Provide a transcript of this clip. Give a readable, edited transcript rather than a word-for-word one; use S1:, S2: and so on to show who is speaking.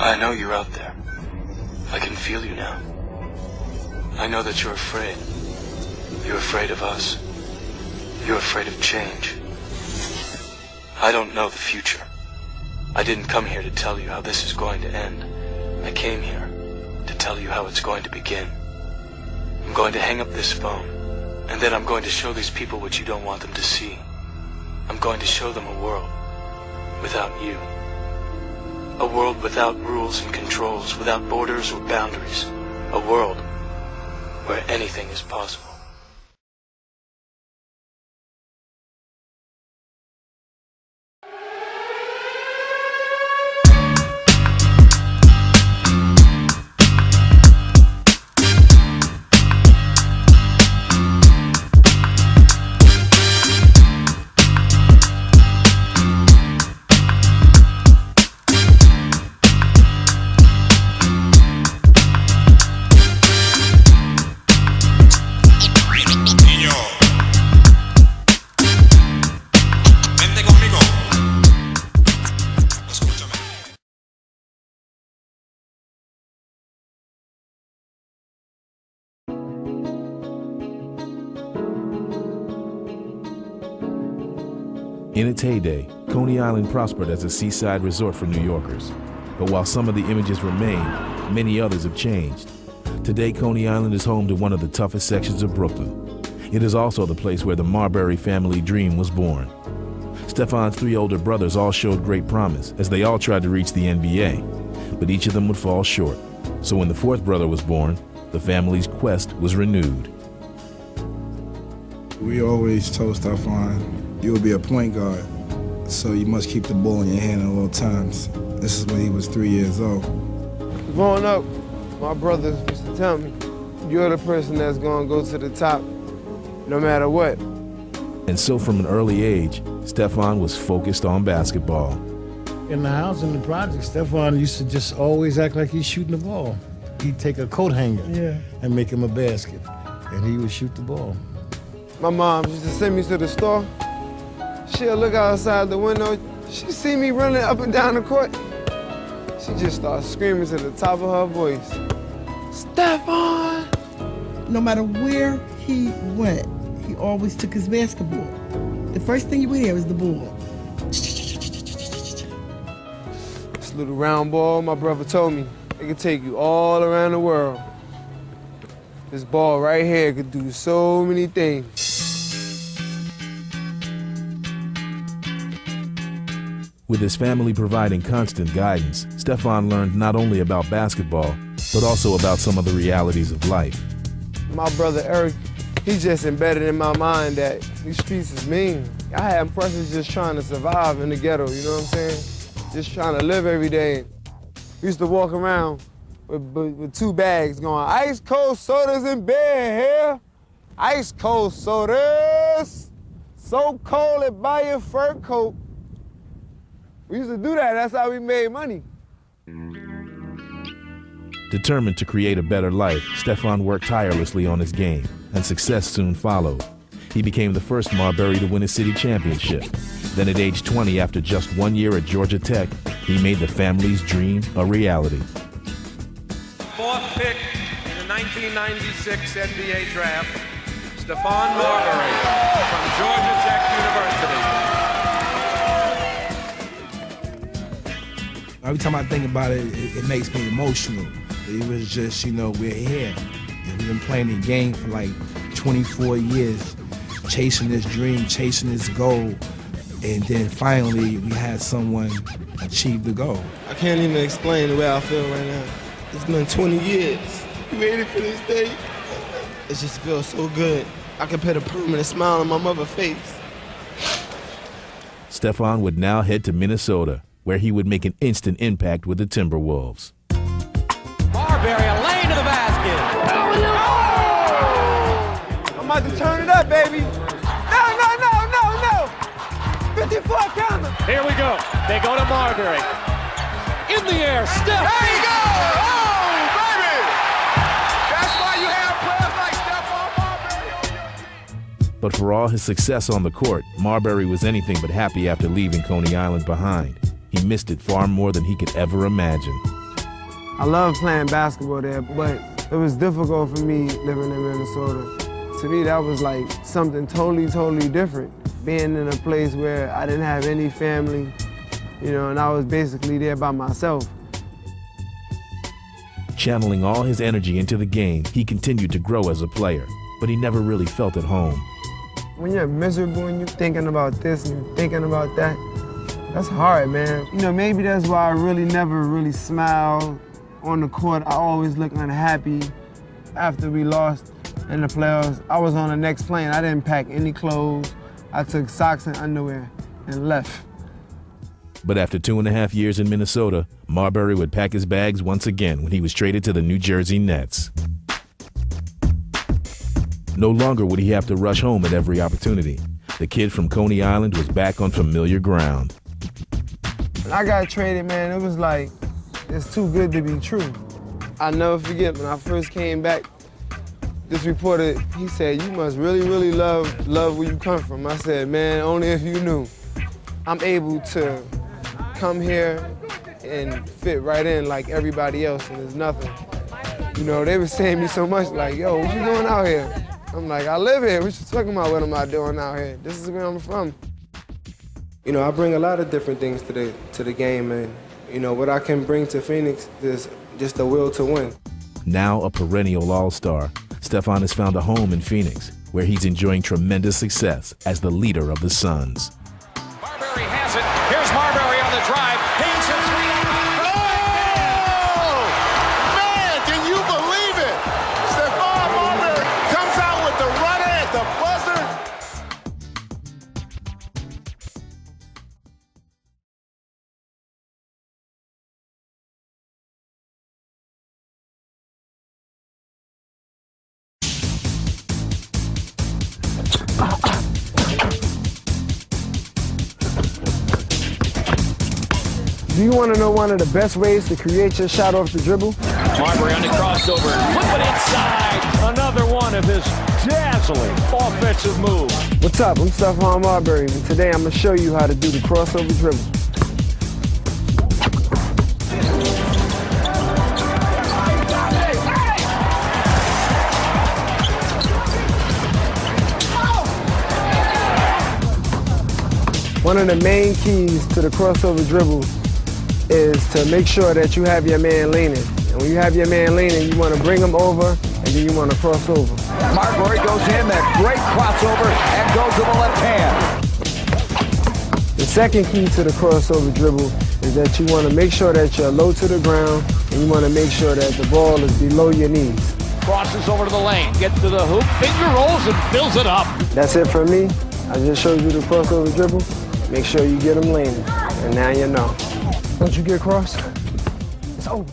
S1: I know you're out there. I can feel you now. I know that you're afraid. You're afraid of us. You're afraid of change. I don't know the future. I didn't come here to tell you how this is going to end. I came here to tell you how it's going to begin. I'm going to hang up this phone, and then I'm going to show these people what you don't want them to see. I'm going to show them a world without you. A world without rules and controls, without borders or boundaries. A world where anything is possible.
S2: In its heyday, Coney Island prospered as a seaside resort for New Yorkers. But while some of the images remain, many others have changed. Today, Coney Island is home to one of the toughest sections of Brooklyn. It is also the place where the Marbury family dream was born. Stefan's three older brothers all showed great promise as they all tried to reach the NBA, but each of them would fall short. So when the fourth brother was born, the family's quest was renewed.
S3: We always told Stefan, you'll be a point guard, so you must keep the ball in your hand at all times. This is when he was 3 years old.
S4: Growing up, my brothers used to tell me, you're the person that's gonna go to the top no matter what.
S2: And so from an early age, Stefan was focused on basketball.
S5: In the house, in the project, Stefan used to just always act like he's shooting the ball. He'd take a coat hanger and make him a basket, and he would shoot the ball.
S4: My mom used to send me to the store. She'll look outside the window. She see me running up and down the court. She just starts screaming to the top of her voice, Stefan!
S6: No matter where he went, he always took his basketball. The first thing you would hear was the ball.
S4: This little round ball, my brother told me, it could take you all around the world. This ball right here could do so many things.
S2: With his family providing constant guidance, Stefan learned not only about basketball, but also about some of the realities of life.
S4: My brother Eric, he just embedded in my mind that these streets is mean. I had impressions just trying to survive in the ghetto, you know what I'm saying? Just trying to live every day. We used to walk around with 2 bags going, ice cold sodas in bed here. Ice cold sodas. So cold it buy your fur coat. We used to do that, that's how we made money.
S2: Determined to create a better life, Stefan worked tirelessly on his game, and success soon followed. He became the first Marbury to win a city championship. Then at age 20, after just 1 year at Georgia Tech, he made the family's dream a reality.
S7: 4th pick in the 1996 NBA draft, Stephon Marbury from Georgia Tech University.
S3: Every time I think about it, it makes me emotional. It was just, you know, we're here. And we've been playing the game for like 24 years, chasing this dream, chasing this goal. And then finally, we had someone achieve the goal.
S4: I can't even explain the way I feel right now. It's been 20 years. We waited for this day. It just feels so good. I can put a permanent smile on my mother's face.
S2: Stefan would now head to Minnesota, where he would make an instant impact with the Timberwolves.
S7: Marbury, a lane to the basket.
S4: Oh! I'm about to turn it up, baby. No. 54 counter.
S7: Here we go. They go to Marbury. In the air, Steph.
S4: There you go. Oh, baby. That's why you have players like Stephon Marbury.
S2: But for all his success on the court, Marbury was anything but happy after leaving Coney Island behind. He missed it far more than he could ever imagine.
S4: I love playing basketball there, but it was difficult for me living in Minnesota. To me, that was like something totally different. Being in a place where I didn't have any family, you know, and I was basically there by myself.
S2: Channeling all his energy into the game, he continued to grow as a player, but he never really felt at home.
S4: When you're miserable and you're thinking about this and you're thinking about that, that's hard, man. You know, maybe that's why I never really smiled on the court. I always look unhappy. After we lost in the playoffs, I was on the next plane. I didn't pack any clothes. I took socks and underwear and left.
S2: But after 2.5 years in Minnesota, Marbury would pack his bags once again when he was traded to the New Jersey Nets. No longer would he have to rush home at every opportunity. The kid from Coney Island was back on familiar ground.
S4: When I got traded, man, it was like, it's too good to be true. I'll never forget when I first came back, this reporter, he said, "You must really love where you come from." I said, "Man, only if you knew. I'm able to come here and fit right in like everybody else, and there's nothing." You know, they were saying me so much, like, "Yo, what you doing out here?" I'm like, "I live here. What you talking about? What am I doing out here? This is where I'm from." You know, I bring a lot of different things to the game, and you know, what I can bring to Phoenix is just the will to win.
S2: Now a perennial all-star, Stephon has found a home in Phoenix, where he's enjoying tremendous success as the leader of the Suns.
S7: Marbury has it. Here's Marbury on the drive. Haynes a three.
S8: Oh! Man, can you believe it? Stephon Marbury comes out with the runner at the buzzer.
S4: Do you want to know one of the best ways to create your shot off the dribble?
S7: Marbury on the crossover. Flip it inside. Another one of his dazzling offensive moves.
S4: What's up? I'm Stephon Marbury, and today I'm going to show you how to do the crossover dribble. One of the main keys to the crossover dribble is to make sure that you have your man leaning. And when you have your man leaning, you want to bring him over, and then you want to cross over.
S9: Marbury goes in, that great crossover, and goes to the left hand.
S4: The second key to the crossover dribble is that you want to make sure that you're low to the ground, and you want to make sure that the ball is below your knees.
S7: Crosses over to the lane, gets to the hoop, finger rolls and fills it up.
S4: That's it for me. I just showed you the crossover dribble. Make sure you get them leaning, and now you know. Once you get across, it's over.